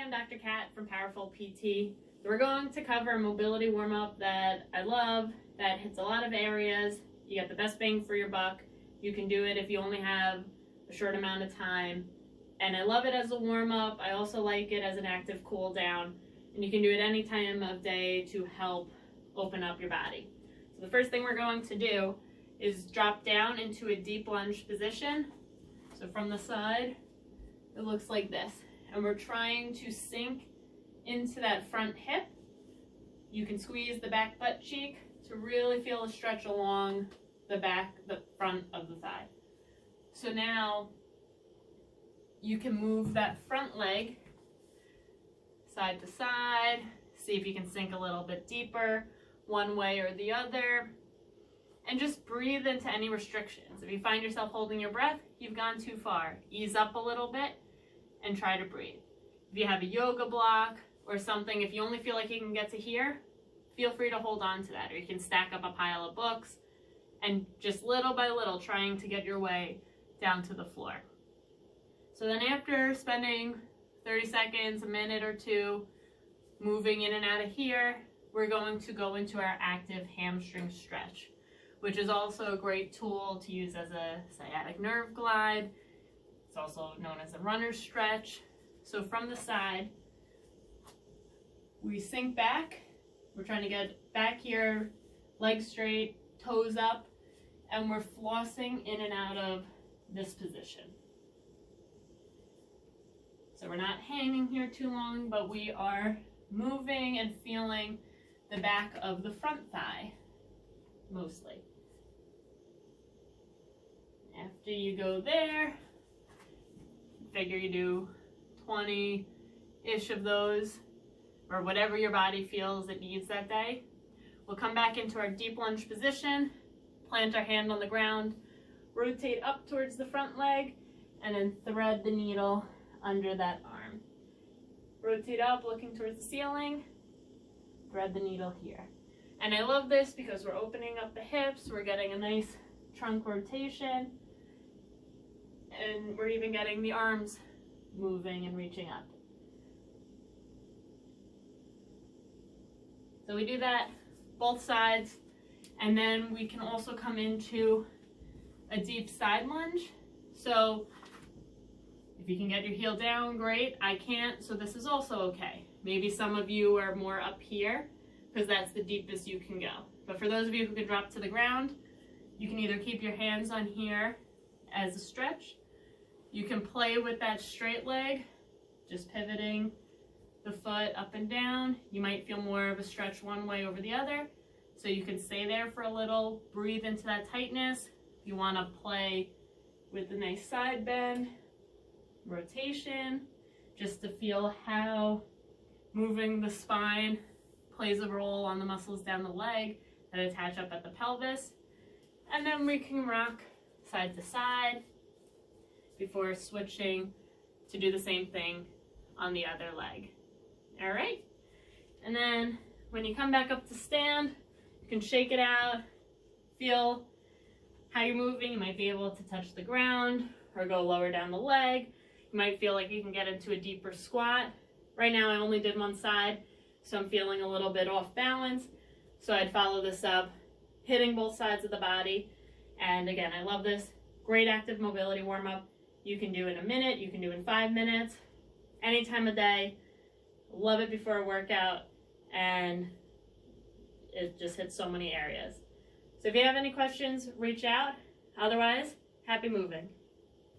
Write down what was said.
I'm Dr. Kat from Powerful PT. We're going to cover a mobility warm-up that I love, that hits a lot of areas. You get the best bang for your buck. You can do it if you only have a short amount of time. And I love it as a warm-up. I also like it as an active cool down. And you can do it any time of day to help open up your body. So the first thing we're going to do is drop down into a deep lunge position. So from the side, it looks like this. And we're trying to sink into that front hip. You can squeeze the back butt cheek to really feel a stretch along the back, the front of the thigh. So now you can move that front leg side to side, see if you can sink a little bit deeper one way or the other, and just breathe into any restrictions. If you find yourself holding your breath, you've gone too far. Ease up a little bit and try to breathe. If you have a yoga block or something, if you only feel like you can get to here, feel free to hold on to that, or you can stack up a pile of books and just little by little trying to get your way down to the floor. So then after spending 30 seconds, a minute or two, moving in and out of here, we're going to go into our active hamstring stretch, which is also a great tool to use as a sciatic nerve glide. It's also known as a runner's stretch. So from the side, we sink back. We're trying to get back here, legs straight, toes up, and we're flossing in and out of this position. So we're not hanging here too long, but we are moving and feeling the back of the front thigh, mostly. After you go there, figure you do 20-ish of those, or whatever your body feels it needs that day. We'll come back into our deep lunge position, plant our hand on the ground, rotate up towards the front leg, and then thread the needle under that arm. Rotate up, looking towards the ceiling, thread the needle here. And I love this because we're opening up the hips, we're getting a nice trunk rotation, and we're even getting the arms moving and reaching up. So we do that both sides, and then we can also come into a deep side lunge. So if you can get your heel down, great. I can't, so this is also okay. Maybe some of you are more up here because that's the deepest you can go. But for those of you who can drop to the ground, you can either keep your hands on here as a stretch. You can play with that straight leg, just pivoting the foot up and down. You might feel more of a stretch one way over the other. So you can stay there for a little, breathe into that tightness. If you want to play with a nice side bend, rotation, just to feel how moving the spine plays a role on the muscles down the leg that attach up at the pelvis. And then we can rock side to side before switching to do the same thing on the other leg. All right, and then when you come back up to stand, you can shake it out, feel how you're moving. You might be able to touch the ground or go lower down the leg. You might feel like you can get into a deeper squat. Right now I only did one side, so I'm feeling a little bit off balance. So I'd follow this up, hitting both sides of the body. And again, I love this. Great active mobility warm-up. You can do in a minute, you can do in 5 minutes, any time of day. Love it before a workout, and it just hits so many areas. So if you have any questions, reach out. Otherwise, happy moving.